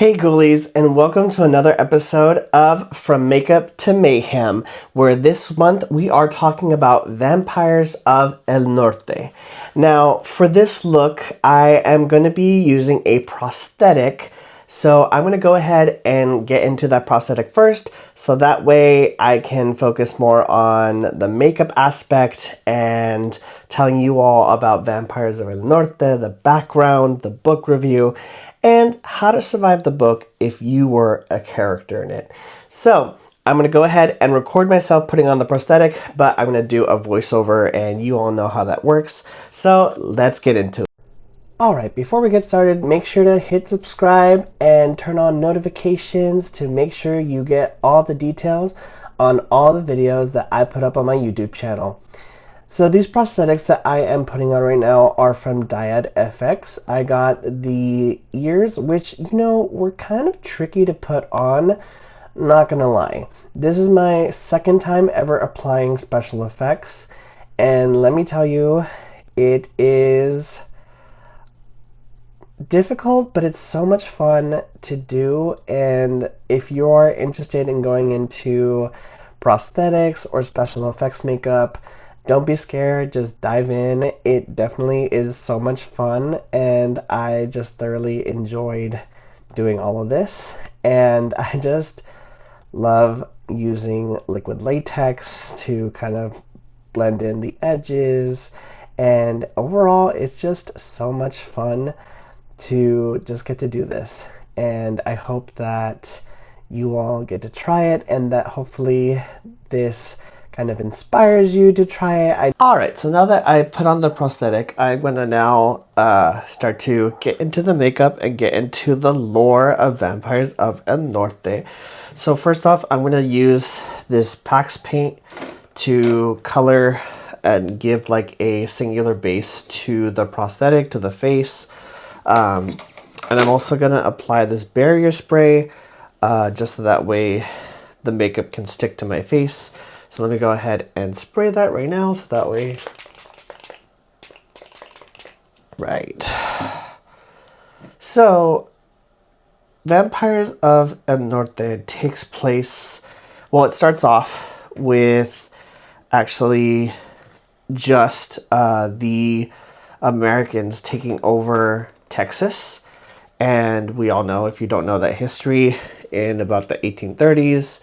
Hey ghoulies, and welcome to another episode of From Makeup to Mayhem, where this month we are talking about Vampires of El Norte. Now, for this look, I am going to be using a prosthetic, so I'm going to go ahead and get into that prosthetic first, so that way I can focus more on the makeup aspect and telling you all about Vampires of El Norte, the background, the book review, and how to survive the book if you were a character in it. So I'm going to go ahead and record myself putting on the prosthetic, but I'm going to do a voiceover and you all know how that works. So let's get into it. Alright, before we get started, make sure to hit subscribe and turn on notifications to make sure you get all the details on all the videos that I put up on my YouTube channel. So these prosthetics that I am putting on right now are from Dyad FX. I got the ears, which, were kind of tricky to put on, not gonna lie. This is my second time ever applying special effects, and let me tell you, it is difficult, but it's so much fun to do. And if you're interested in going into prosthetics or special effects makeup, don't be scared, just dive in. It definitely is so much fun, and I just thoroughly enjoyed doing all of this. And I just love using liquid latex to kind of blend in the edges, and overall it's just so much fun to just get to do this. And I hope that you all get to try it, and that hopefully this kind of inspires you to try it. Alright, so now that I put on the prosthetic, I'm going to now start to get into the makeup and get into the lore of Vampires of El Norte. So first off, I'm going to use this Pax paint to color and give like a singular base to the prosthetic, to the face. And I'm also going to apply this barrier spray just so that way the makeup can stick to my face. So let me go ahead and spray that right now, so that way. Right. So, Vampires of El Norte takes place, well, it starts off with actually just the Americans taking over Texas. And we all know, if you don't know that history, in about the 1830s,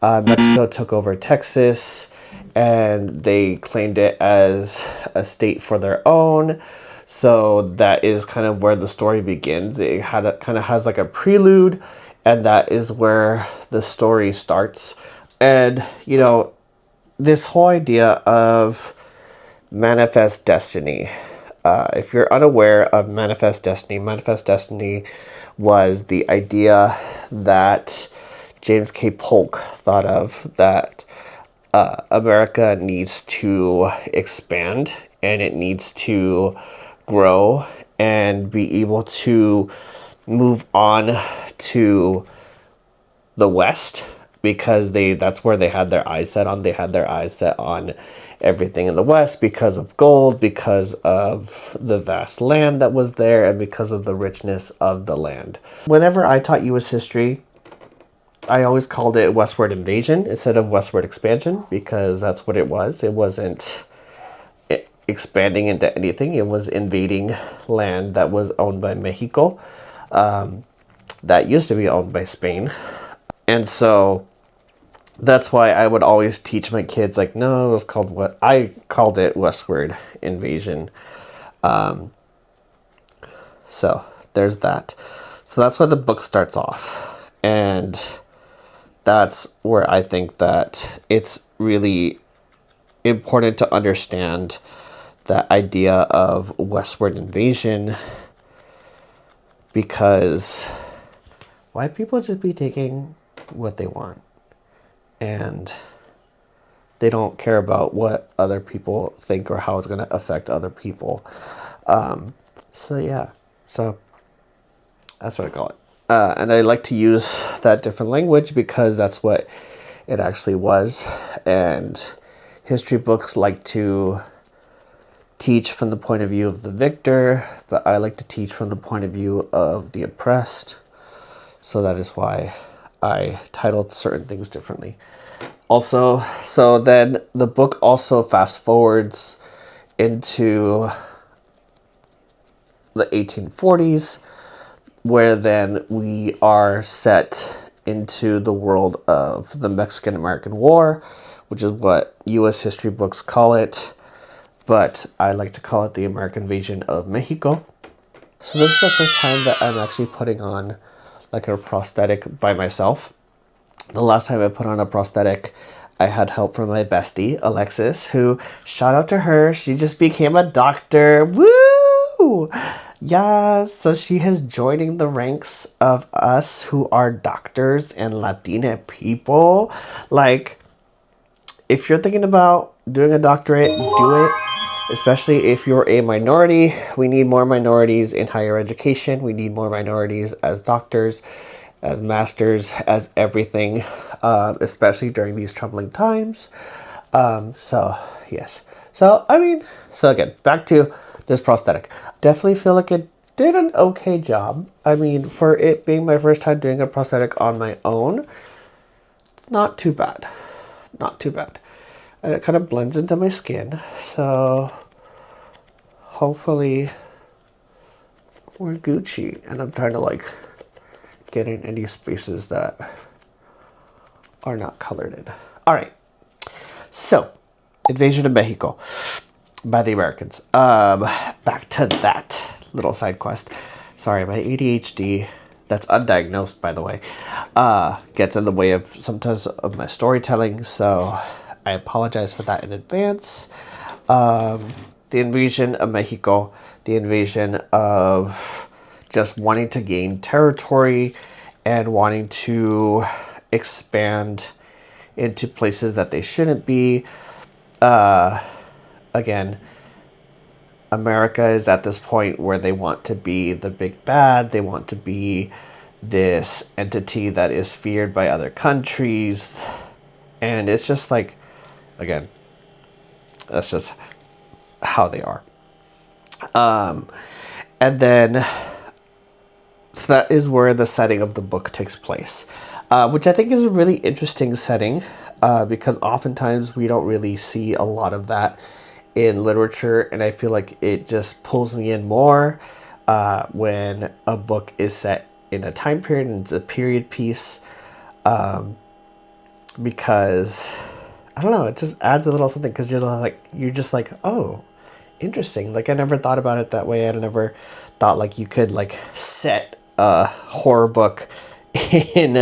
Mexico took over Texas, and they claimed it as a state for their own. So that is kind of where the story begins. It kind of has like a prelude, and that is where the story starts. And, this whole idea of manifest destiny. If you're unaware of manifest destiny was the idea that James K. Polk thought of, that America needs to expand and it needs to grow and be able to move on to the West, because that's where they had their eyes set on. They had their eyes set on everything in the West because of gold, because of the vast land that was there, and because of the richness of the land. Whenever I taught U.S. history, I always called it westward invasion instead of westward expansion, because that's what it was. It wasn't expanding into anything. It was invading land that was owned by Mexico, that used to be owned by Spain. And so that's why I would always teach my kids, like, no, it was called what I called it westward invasion. So there's that. So that's why the book starts off. And that's where I think that it's really important to understand that idea of westward invasion, because white people just be taking what they want, and they don't care about what other people think or how it's going to affect other people. So that's what I call it. And I like to use that different language because that's what it actually was. And history books like to teach from the point of view of the victor, but I like to teach from the point of view of the oppressed. So that is why I titled certain things differently. Also, so then the book also fast forwards into the 1840s, where then we are set into the world of the Mexican-American War, which is what U.S. history books call it, but I like to call it the American invasion of Mexico. So this is the first time that I'm actually putting on like a prosthetic by myself. The last time I put on a prosthetic, I had help from my bestie, Alexis, who, shout out to her, she just became a doctor. Woo! Yeah, so she is joining the ranks of us who are doctors and Latina people. Like, if you're thinking about doing a doctorate, do it. Especially if you're a minority. We need more minorities in higher education. We need more minorities as doctors, as masters, as everything, especially during these troubling times. So, yes. So, I mean, so again, back to this prosthetic. Definitely feel like it did an okay job. I mean, for it being my first time doing a prosthetic on my own, it's not too bad. Not too bad. And it kind of blends into my skin. So, hopefully, we're Gucci. And I'm trying to, like, get in any spaces that are not colored in. All right. So, Invasion of Mexico by the Americans. Back to that little side quest. Sorry, my ADHD, that's undiagnosed, by the way, gets in the way of sometimes of my storytelling. So, I apologize for that in advance. The invasion of Mexico, the invasion of just wanting to gain territory and wanting to expand into places that they shouldn't be. Again, America is at this point where they want to be the big bad. They want to be this entity that is feared by other countries. And it's just like, again, that's just how they are. And then, so that is where the setting of the book takes place, which I think is a really interesting setting, because oftentimes we don't really see a lot of that in literature, and I feel like it just pulls me in more when a book is set in a time period and it's a period piece, because I don't know, it just adds a little something, because you're just like, oh, interesting. Like, I never thought about it that way. I never thought like you could like set a horror book in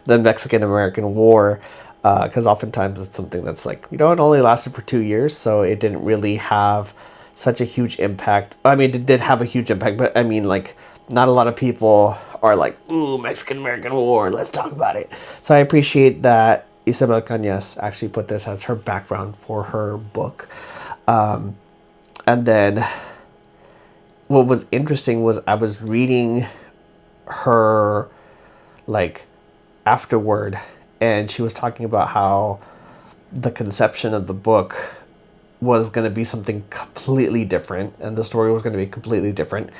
the Mexican-American War, because oftentimes it's something that's like, it only lasted for 2 years, so it didn't really have such a huge impact. I mean, it did have a huge impact, but I mean, like, not a lot of people are like, ooh, Mexican-American War, let's talk about it. So I appreciate that Isabel Cañas actually put this as her background for her book. And then what was interesting was I was reading her like afterward, and she was talking about how the conception of the book was going to be something completely different, and the story was going to be completely different,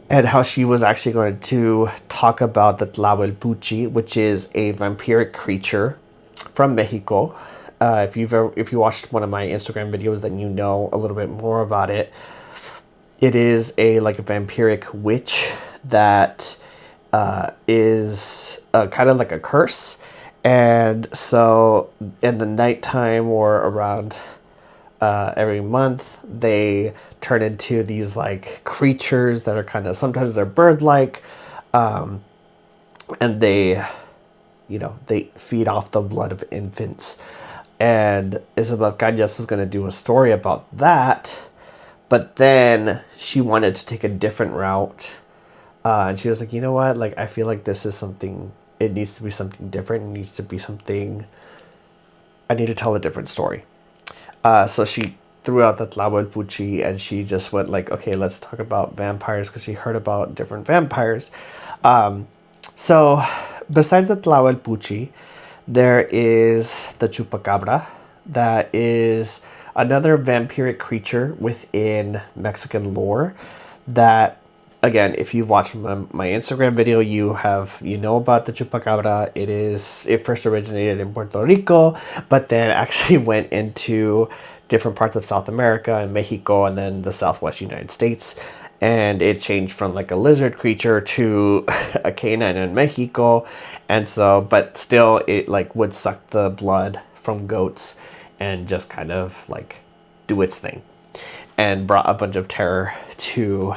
and how she was actually going to talk about the Tlahuelpuchi, which is a vampiric creature from Mexico. If you watched one of my Instagram videos, then you know a little bit more about it. It is a vampiric witch that is kind of like a curse, and so in the nighttime or around every month, they turn into these like creatures that are kind of, sometimes they're bird-like, and they feed off the blood of infants. And Isabel Cañas was going to do a story about that, but then she wanted to take a different route. And she was like, you know what? Like, I feel like this is something, it needs to be something different. It needs to be something, I need to tell a different story. So she threw out the Tlahuelpuchi, and she just went like, okay, let's talk about vampires, because she heard about different vampires. So besides the Tlahuelpuchi, there is the Chupacabra. That is another vampiric creature within Mexican lore that, again, if you've watched my Instagram video, you know about the chupacabra. It first originated in Puerto Rico, but then actually went into different parts of South America and Mexico, and then the Southwest United States. And it changed from like a lizard creature to a canine in Mexico. And so, but still it like would suck the blood from goats and just kind of like do its thing, and brought a bunch of terror to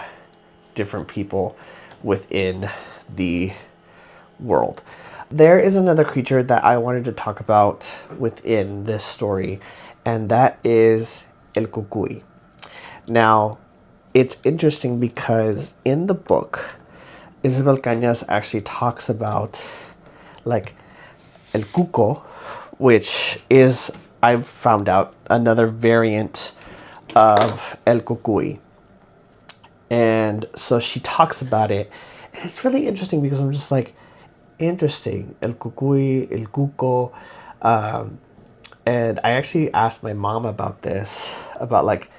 different people within the world. There is another creature that I wanted to talk about within this story, and that is El Cucuy. Now, it's interesting because in the book, Isabel Cañas actually talks about like El Cuco, which is, I've found out, another variant of El Cucuy. And so she talks about it. And it's really interesting because I'm just like, interesting. El Cucuy, El Cuco. And I actually asked my mom about this, about like,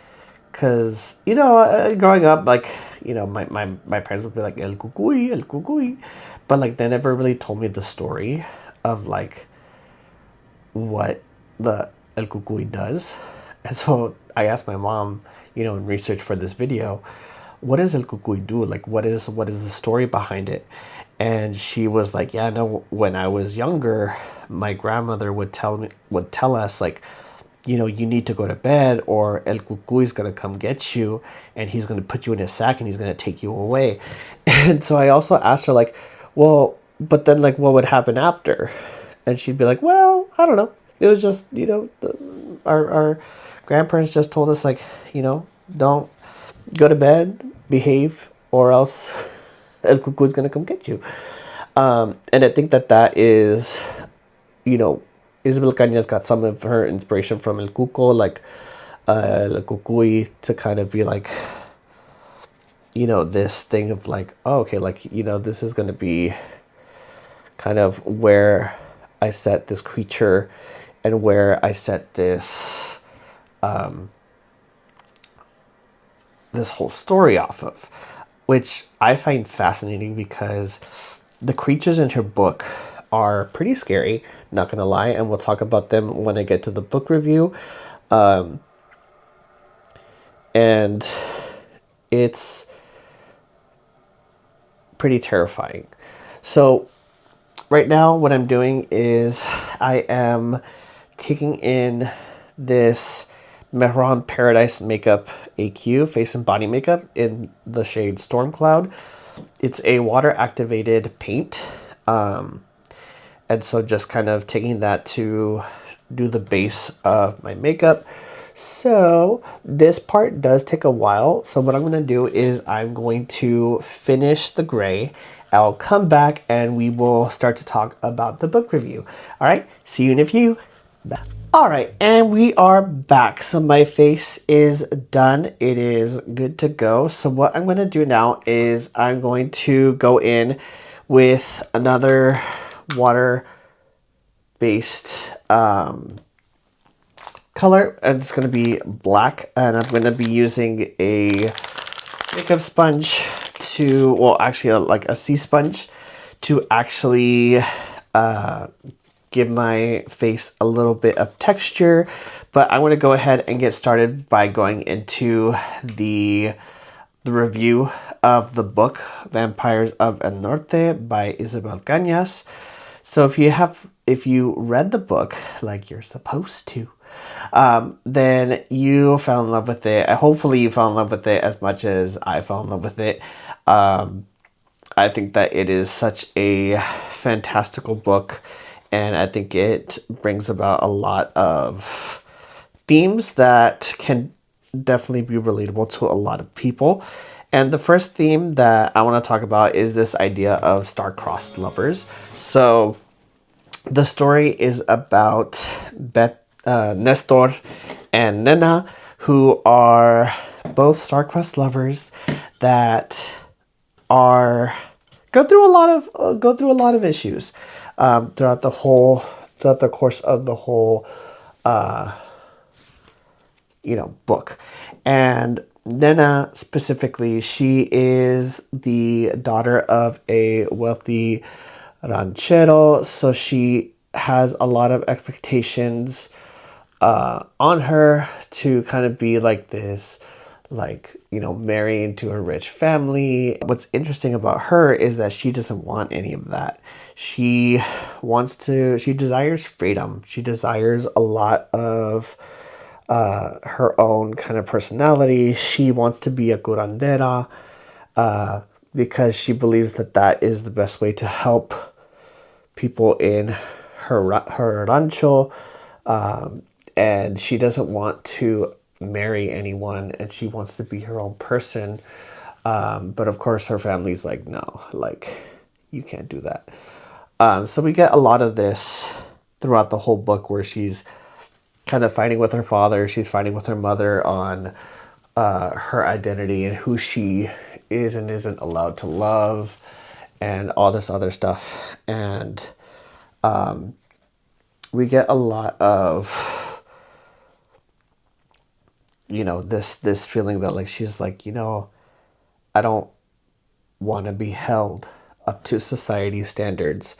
because, growing up, like, my parents would be like, El Cucuy, El Cucuy. But like, they never really told me the story of like what the El Cucuy does. And so I asked my mom, in research for this video, what does El Cucuy do? Like, what is the story behind it? And she was like, yeah, no, when I was younger, my grandmother would tell us like, you need to go to bed or El Cucuy is going to come get you and he's going to put you in a sack and he's going to take you away. And so I also asked her like, well, but then like what would happen after? And she'd be like, well, I don't know. It was just, our grandparents just told us like, don't go to bed, behave, or else El Cucuy is going to come get you. And I think that is, Isabel Cañas got some of her inspiration from El Cuco, like El Cucuy, to kind of be like, this thing of like, oh, okay, like, this is going to be kind of where I set this creature and where I set this, this whole story off of, which I find fascinating because the creatures in her book are pretty scary, not gonna lie, and we'll talk about them when I get to the book review. And it's pretty terrifying. So right now what I'm doing is I am taking in this Mehron Paradise Makeup AQ face and body makeup in the shade Storm Cloud. It's a water activated paint. And so just kind of taking that to do the base of my makeup. So this part does take a while. So what I'm going to do is I'm going to finish the gray. I'll come back and we will start to talk about the book review. All right, see you in a few. Bye. All right, and we are back. So my face is done. It is good to go. So what I'm going to do now is I'm going to go in with another water-based color, and it's going to be black, and I'm going to be using a makeup sponge to, well, actually like a sea sponge to actually give my face a little bit of texture. But I'm going to go ahead and get started by going into the review of the book Vampires of El Norte by Isabel Cañas. So if you read the book like you're supposed to, then you fell in love with it. Hopefully you fell in love with it as much as I fell in love with it. I think that it is such a fantastical book, and I think it brings about a lot of themes that can definitely be relatable to a lot of people. And the first theme that I want to talk about is this idea of star-crossed lovers. So the story is about Nestor and Nena, who are both star-crossed lovers that are go through a lot of issues throughout the course of the whole book. And Nena specifically, she is the daughter of a wealthy ranchero, so she has a lot of expectations on her to kind of be like this, like, marry into a rich family. What's interesting about her is that she doesn't want any of that. She desires freedom. She desires a lot of her own kind of personality. She wants to be a curandera because she believes that that is the best way to help people in her rancho. And she doesn't want to marry anyone, and she wants to be her own person. But of course, her family's like, no, like, you can't do that. So we get a lot of this throughout the whole book where she's kind of fighting with her father. She's fighting with her mother on her identity and who she is and isn't allowed to love and all this other stuff. And we get a lot of, this feeling that, like, she's like, I don't want to be held up to society standards.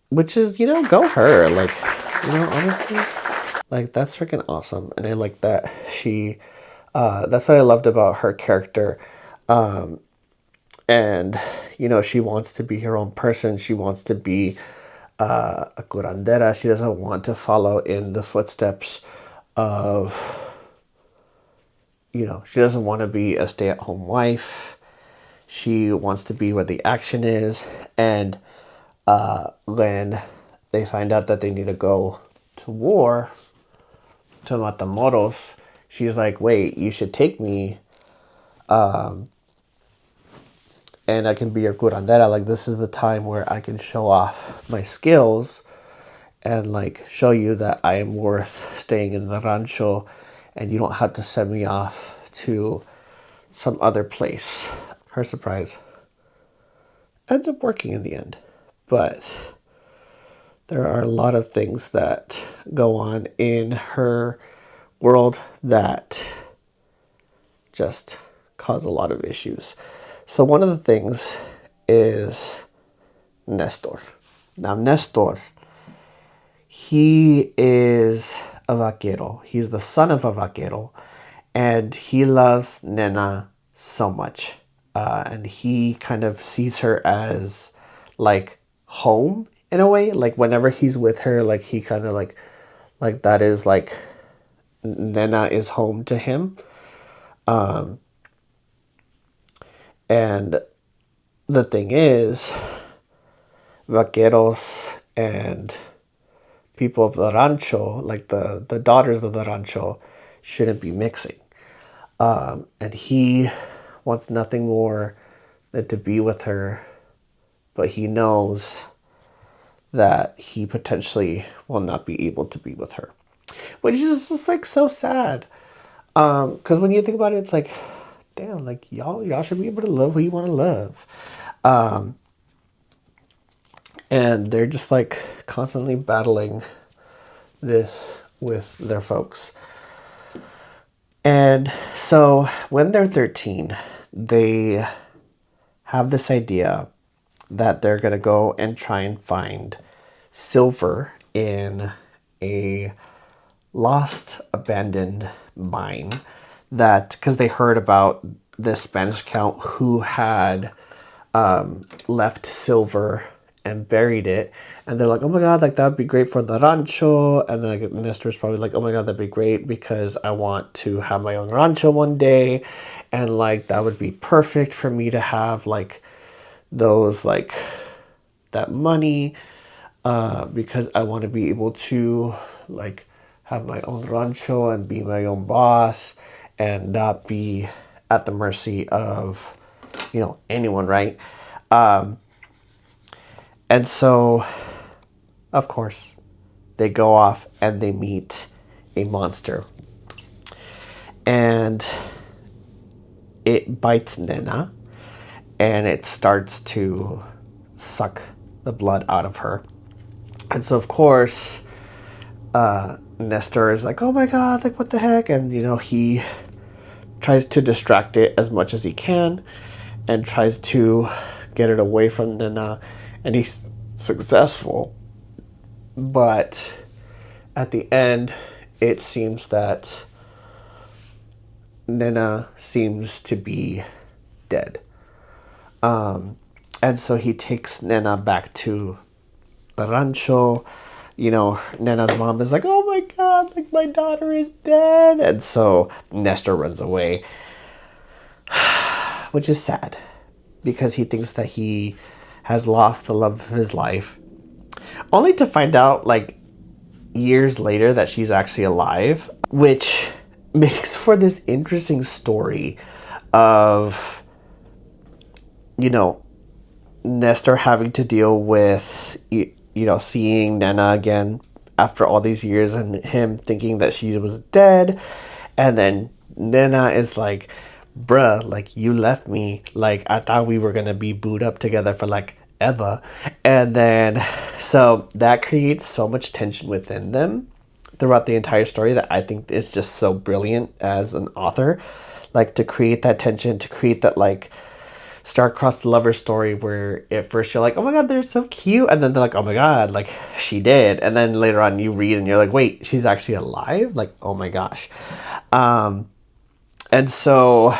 Which is, go her. Like, honestly, like, that's freaking awesome. And I like that that's what I loved about her character. And, she wants to be her own person. She wants to be a curandera. She doesn't want to follow in the footsteps of, she doesn't want to be a stay-at-home wife. She wants to be where the action is. And when they find out that they need to go to war, to Matamoros, she's like, wait, you should take me, and I can be your curandera. Like, this is the time where I can show off my skills and, like, show you that I am worth staying in the rancho, and you don't have to send me off to some other place. Her surprise ends up working in the end. But there are a lot of things that go on in her world that just cause a lot of issues. So one of the things is Nestor. Now, Nestor, he is a vaquero. He's the son of a vaquero, and he loves Nena so much. And he kind of sees her as, like, home in a way. Like, whenever he's with her, like, he kind of like that is, like, Nena is home to him. And the thing is, vaqueros and people of the rancho, like the daughters of the rancho, shouldn't be mixing. And he wants nothing more than to be with her, but he knows that he potentially will not be able to be with her, which is just, like, so sad. Because when you think about it, it's like, damn, like, y'all should be able to love who you want to love. And they're just, like, constantly battling this with their folks. And so when they're 13, they have this idea that they're going to go and try and find silver in a lost, abandoned mine, that because they heard about this Spanish count who had left silver and buried it, and they're like, oh my god, like, that would be great for the rancho. And then, like, Nestor's probably like, oh my god, that'd be great because I want to have my own rancho one day, and, like, that would be perfect for me to have, like, those, like, that money, because I want to be able to, like, have my own rancho and be my own boss and not be at the mercy of, anyone, right? And so, of course, they go off and they meet a monster. And it bites Nena, and it starts to suck the blood out of her. And so, of course, Nestor is like, oh my god, like, what the heck? And, he tries to distract it as much as he can and tries to get it away from Nina, and he's successful. But at the end, it seems that Nina seems to be dead. And so he takes Nina back to the rancho. You know, Nana's mom is like, oh my God, like my daughter is dead. And so Nestor runs away, which is sad because he thinks that he has lost the love of his life, only to find out like years later that she's actually alive, which makes for this interesting story of, you know, Nestor having to deal with, you know, seeing Nana again after all these years and him thinking that she was dead. And then Nana is like, bruh, like you left me. Like I thought we were going to be booed up together for like ever. And then so that creates so much tension within them throughout the entire story that I think is just so brilliant as an author. Like to create that tension, to create that like star-crossed lover story where at first you're like, oh my God, they're so cute, and then they're like, oh my God, like she did, and then later on you read and you're like, wait, she's actually alive, like oh my gosh. And so,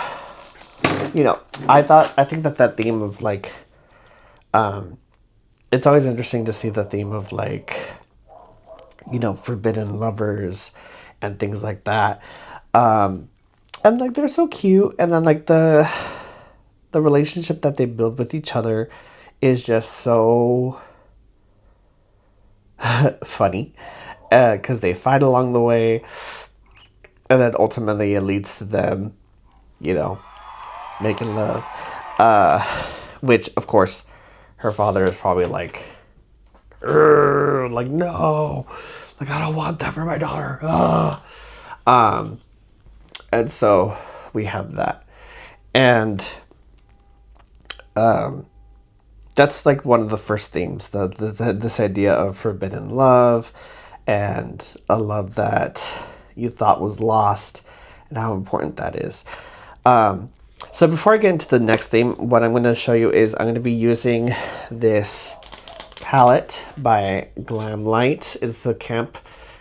you know, I think that theme of like it's always interesting to see the theme of like, you know, forbidden lovers and things like that, and like they're so cute, and then like the relationship that they build with each other is just so funny because they fight along the way, and then ultimately it leads to them, you know, making love, which of course her father is probably like no, like I don't want that for my daughter. And so we have that, and that's like one of the first themes, this idea of forbidden love and a love that you thought was lost and how important that is. So before I get into the next theme, what I'm going to show you is I'm going to be using this palette by Glamlight. It's the Camp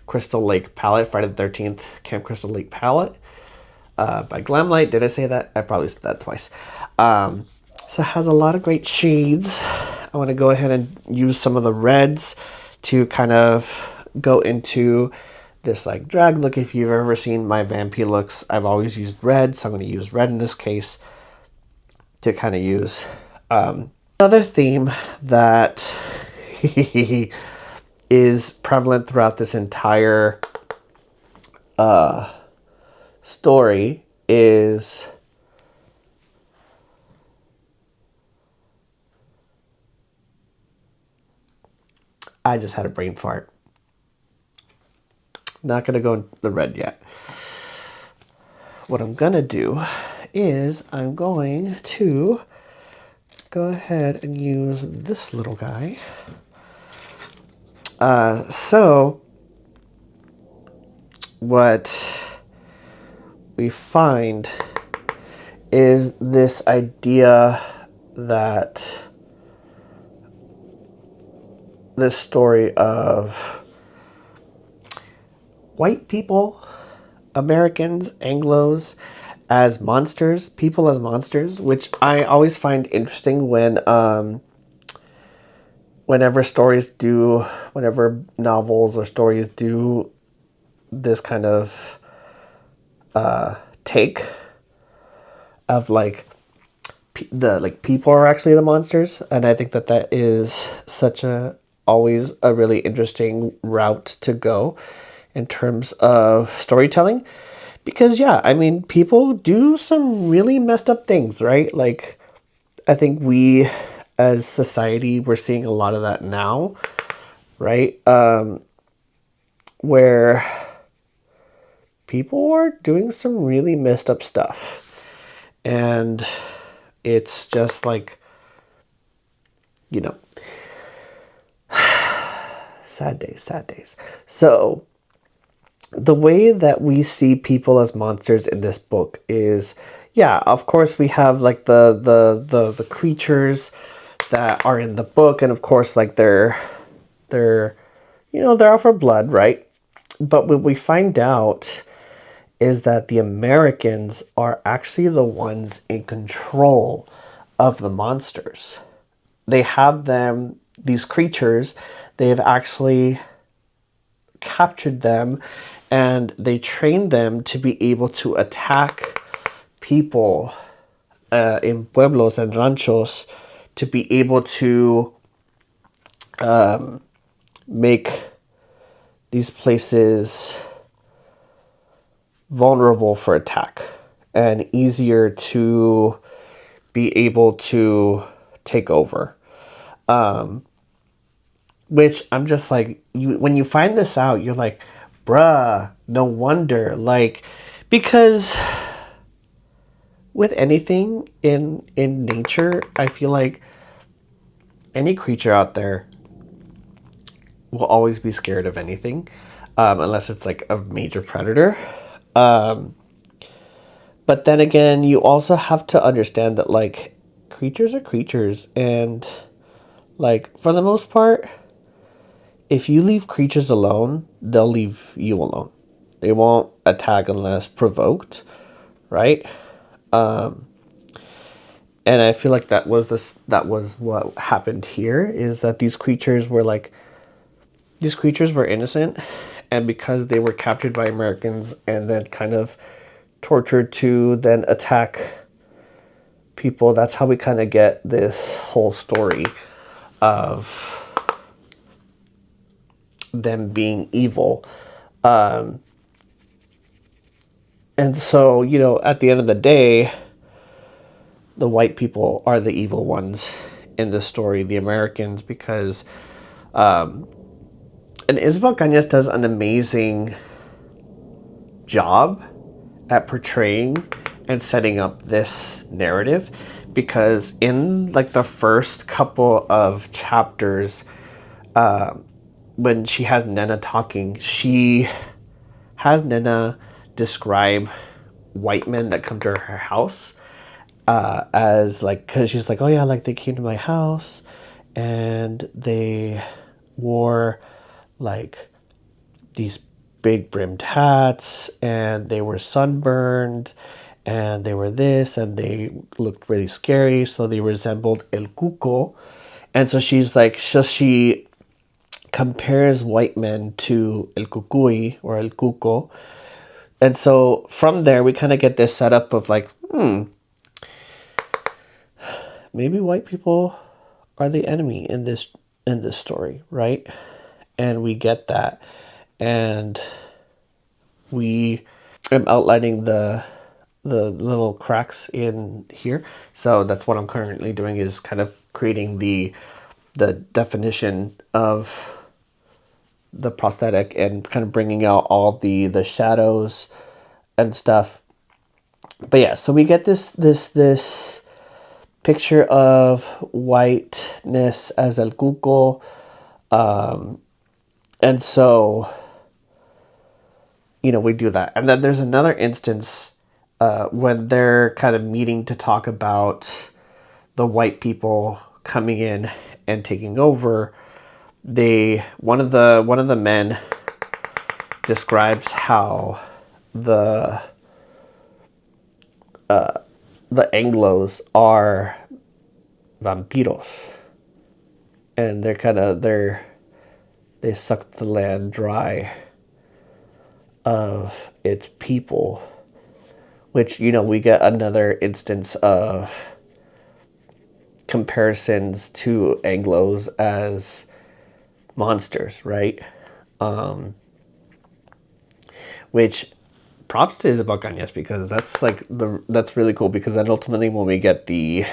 Crystal Lake palette, Friday the 13th Camp Crystal Lake palette by Glamlight. Did I say that? I probably said that twice. So it has a lot of great shades. I want to go ahead and use some of the reds to kind of go into this like drag look. If you've ever seen my vampy looks, I've always used red, so I'm going to use red in this case to kind of use. Another theme that is prevalent throughout this entire story is I just had a brain fart. Not going to go in the red yet. What I'm going to do is I'm going to go ahead and use this little guy. So what we find is this idea that this story of white people, Americans, Anglos, as monsters, people as monsters, which I always find interesting when, whenever novels or stories do this kind of take of like people are actually the monsters, and I think that is always a really interesting route to go in terms of storytelling, because yeah, I mean, people do some really messed up things, right? Like I think we as society, we're seeing a lot of that now, right? Where people are doing some really messed up stuff, and it's just like, you know, sad days. So the way that we see people as monsters in this book is, yeah, of course we have like the creatures that are in the book, and of course like they're they're out for blood, right? But what we find out is that the Americans are actually the ones in control of the monsters. They have them, these creatures, they've actually captured them, and they trained them to be able to attack people in pueblos and ranchos, to be able to make these places vulnerable for attack and easier to be able to take over. Which I'm just like, when you find this out, you're like, bruh, no wonder. Like, because with anything in nature, I feel like any creature out there will always be scared of anything, unless it's like a major predator. But then again, you also have to understand that like creatures are creatures, and like for the most part, if you leave creatures alone, they'll leave you alone. They won't attack unless provoked, right? And I feel like that was what happened here, is that these creatures were innocent, and because they were captured by Americans and then kind of tortured to then attack people, that's how we kind of get this whole story of them being evil. And so, at the end of the day, the white people are the evil ones in the story, the Americans, because and Isabel Cañas does an amazing job at portraying and setting up this narrative, because in like the first couple of chapters, when she has Nena talking, she has Nena describe white men that come to her house as like, because she's like, oh yeah, like they came to my house and they wore like these big brimmed hats, and they were sunburned, and they were this, and they looked really scary, so they resembled El Cuco. And so she's like, so she compares white men to El Cucuy or El Cuco. And so from there, we kind of get this setup of like, maybe white people are the enemy in this story, right? And we get that, and we am outlining the little cracks in here. So that's what I'm currently doing, is kind of creating the definition of the prosthetic and kind of bringing out all the shadows and stuff. But yeah, so we get this picture of whiteness as El Cuco, and so we do that. And then there's another instance when they're kind of meeting to talk about the white people coming in and taking over. One of the men describes how the Anglos are vampiros, and they suck the land dry of its people, which we get another instance of comparisons to Anglos as monsters, right? Which, props to Isabel Cañas, because that's really cool, because then ultimately when we get the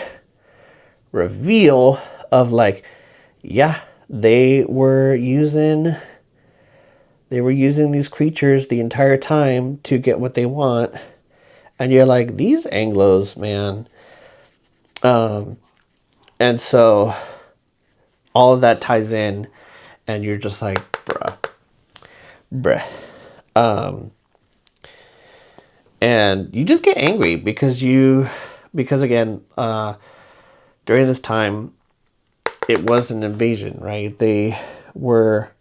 reveal of like, yeah, they were using these creatures the entire time to get what they want, and you're like, these Anglos, man. And so all of that ties in, and you're just like, bruh. And you just get angry because again, during this time, it was an invasion, right? They were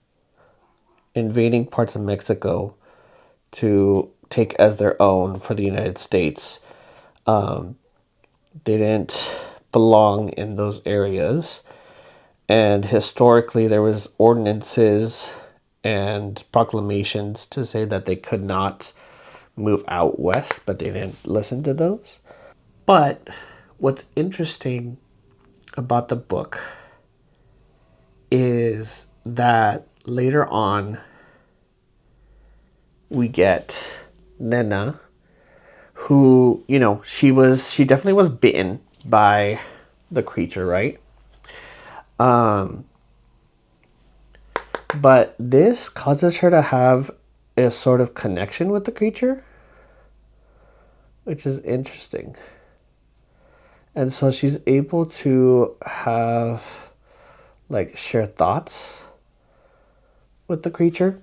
invading parts of Mexico to take as their own for the United States. They didn't belong in those areas. And historically, there was ordinances and proclamations to say that they could not move out west, but they didn't listen to those. But what's interesting about the book is that later on we get Nena, who, she definitely was bitten by the creature, right? But this causes her to have a sort of connection with the creature, which is interesting. And so she's able to have, like, share thoughts with the creature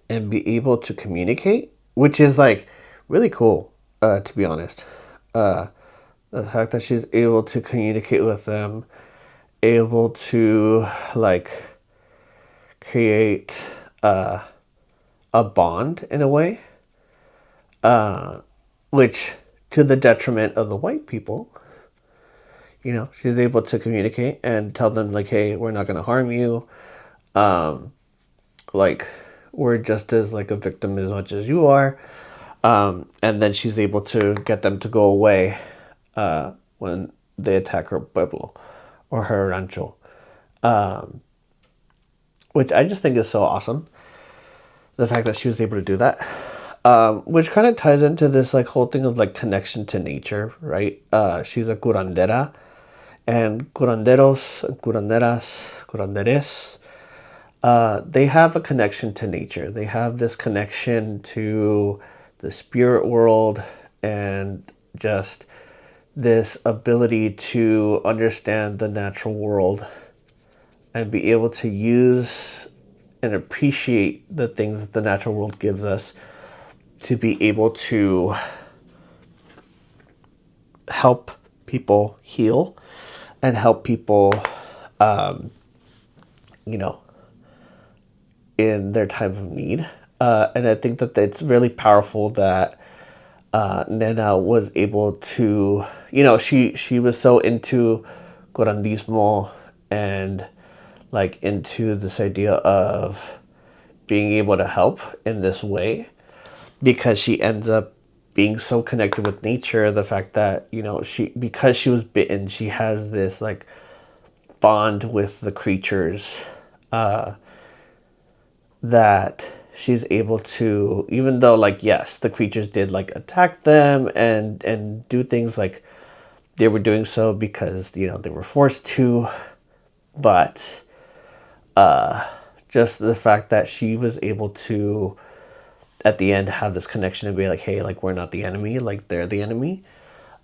and be able to communicate, which is, like, really cool, to be honest. The fact that she's able to communicate with them, able to, like, create a bond in a way, which to the detriment of the white people, she's able to communicate and tell them, like, hey, we're not going to harm you. Like, we're just as, like, a victim as much as you are. And then she's able to get them to go away when they attack her pueblo or her rancho, which I just think is so awesome. The fact that she was able to do that, which kind of ties into this, like, whole thing of, like, connection to nature, right? She's a curandera, and curanderos, curanderas, curanderes, they have a connection to nature. They have this connection to the spirit world and just this ability to understand the natural world and be able to use and appreciate the things that the natural world gives us to be able to help people heal and help people, in their time of need. And I think that it's really powerful that Nena was able to, she was so into curandismo and, like, into this idea of being able to help in this way, because she ends up being so connected with nature. The fact that, because she was bitten, she has this, like, bond with the creatures, that she's able to, even though, like, yes, the creatures did, like, attack them and do things, like, they were doing so because, they were forced to, but just the fact that she was able to, at the end, have this connection and be like, hey, like, we're not the enemy, like, they're the enemy,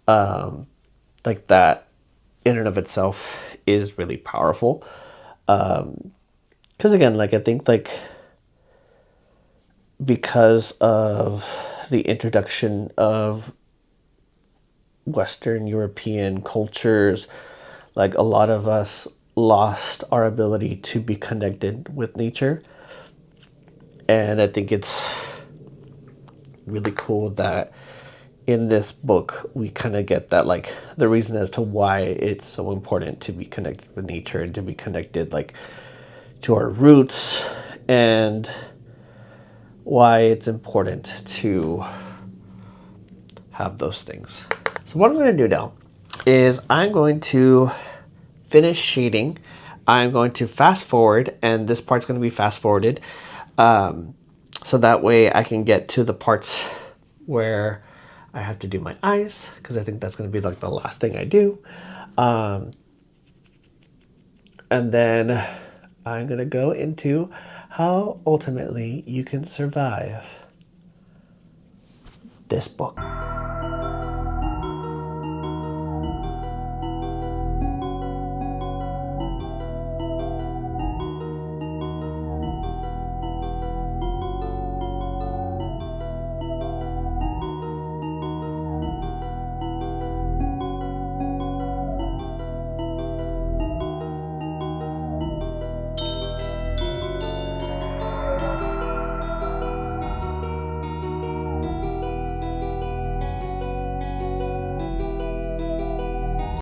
like, that in and of itself is really powerful. Because again, like, I think, like, because of the introduction of Western European cultures, like, a lot of us lost our ability to be connected with nature. And I think it's really cool that in this book we kind of get that, like, the reason as to why it's so important to be connected with nature and to be connected, like, to our roots, and why it's important to have those things. So what I'm going to do now is I'm going to finish shading. I'm going to fast forward, and this part's going to be fast forwarded, so that way I can get to the parts where I have to do my eyes, because I think that's going to be, like, the last thing I do. And then I'm going to go into how ultimately you can survive this book.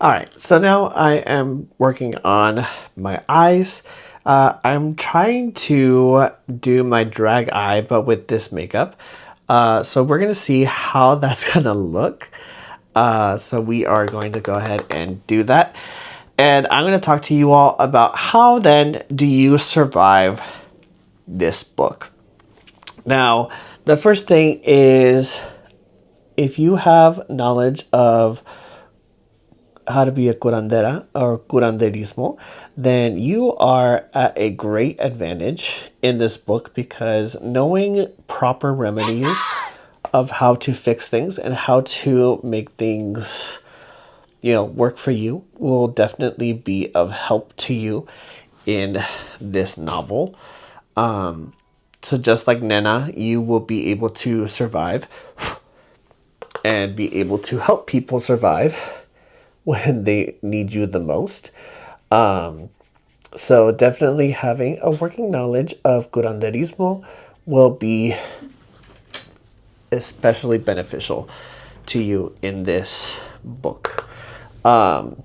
All right, so now I am working on my eyes. I'm trying to do my drag eye, but with this makeup. So we're gonna see how that's gonna look. So we are going to go ahead and do that. And I'm gonna talk to you all about how then do you survive this book. Now, the first thing is if you have knowledge of how to be a curandera or curanderismo, then you are at a great advantage in this book because knowing proper remedies of how to fix things and how to make things, work for you will definitely be of help to you in this novel. So just like Nena, you will be able to survive and be able to help people survive when they need you the most. So definitely having a working knowledge of curanderismo will be especially beneficial to you in this book. Time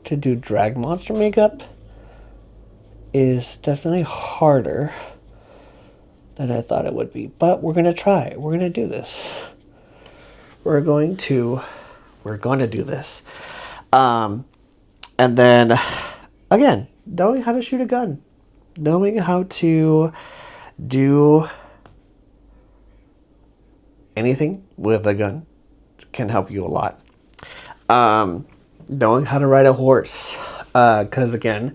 to do drag monster makeup is definitely harder than I thought it would be, but we're gonna try. We're gonna do this. We're going to do this. And then again, knowing how to shoot a gun, knowing how to do anything with a gun can help you a lot. Knowing how to ride a horse, because again,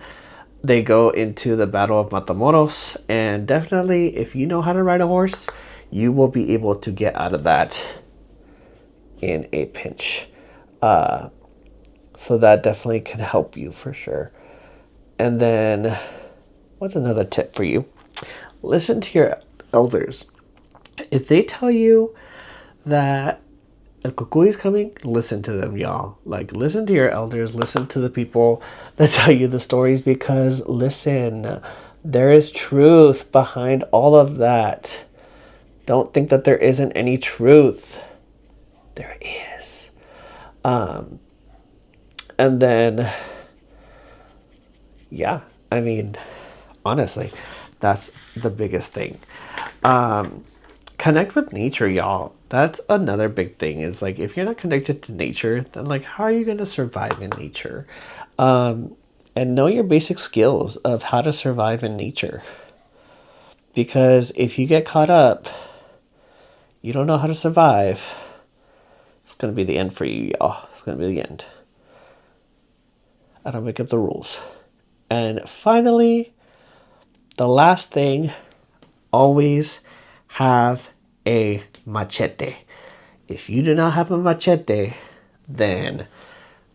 they go into the Battle of Matamoros, and definitely if you know how to ride a horse, you will be able to get out of that in a pinch. So that definitely can help you for sure. And then what's another tip for you? Listen to your elders. If they tell you that a Cucuy is coming, listen to them, y'all. Like, listen to your elders, listen to the people that tell you the stories, because listen, there is truth behind all of that. Don't think that there isn't any truth. There is. And then, yeah, I mean, honestly, that's the biggest thing. Connect with nature, y'all. That's another big thing, is like, if you're not connected to nature, then like, how are you going to survive in nature? And know your basic skills of how to survive in nature. Because if you get caught up, you don't know how to survive, it's going to be the end for you, y'all. It's going to be the end. I don't make up the rules. And finally, the last thing, always have a machete. If you do not have a machete, then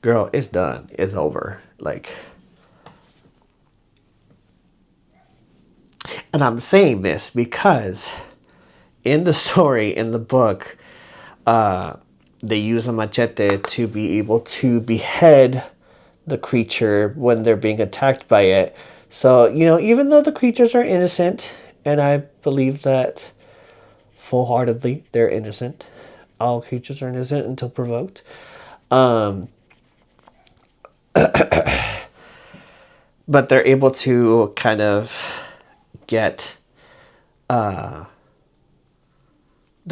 girl, it's done. It's over. Like, and I'm saying this because in the story, in the book, they use a machete to be able to behead the creature when they're being attacked by it. So, even though the creatures are innocent, and I believe that full-heartedly, they're innocent. All creatures are innocent until provoked. But they're able to kind of get the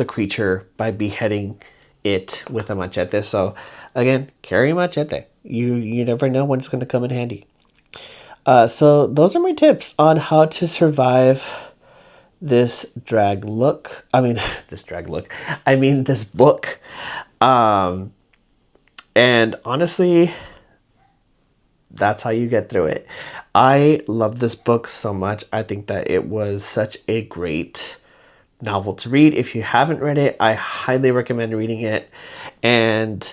creature by beheading it with a machete. So again, carry a machete. You never know when it's going to come in handy. So those are my tips on how to survive this look. I mean, this book. And honestly, that's how you get through it. I love this book so much. I think that it was such a great novel to read. If you haven't read it, I highly recommend reading it. And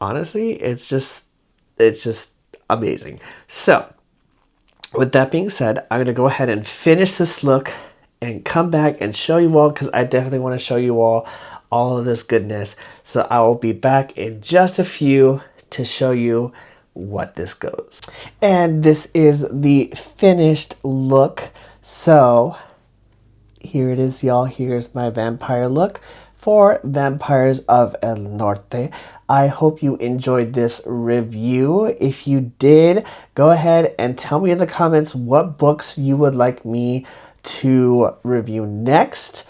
honestly, it's just amazing. So with that being said, I'm going to go ahead and finish this look and come back and show you all, because I definitely want to show you all of this goodness. So I will be back in just a few to show you what this goes. And this is the finished look. So here it is, y'all. Here's my vampire look for Vampires of El Norte. I hope you enjoyed this review. If you did, go ahead and tell me in the comments what books you would like me to review next.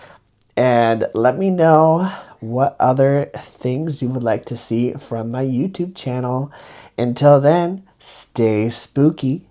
And let me know what other things you would like to see from my YouTube channel. Until then, stay spooky.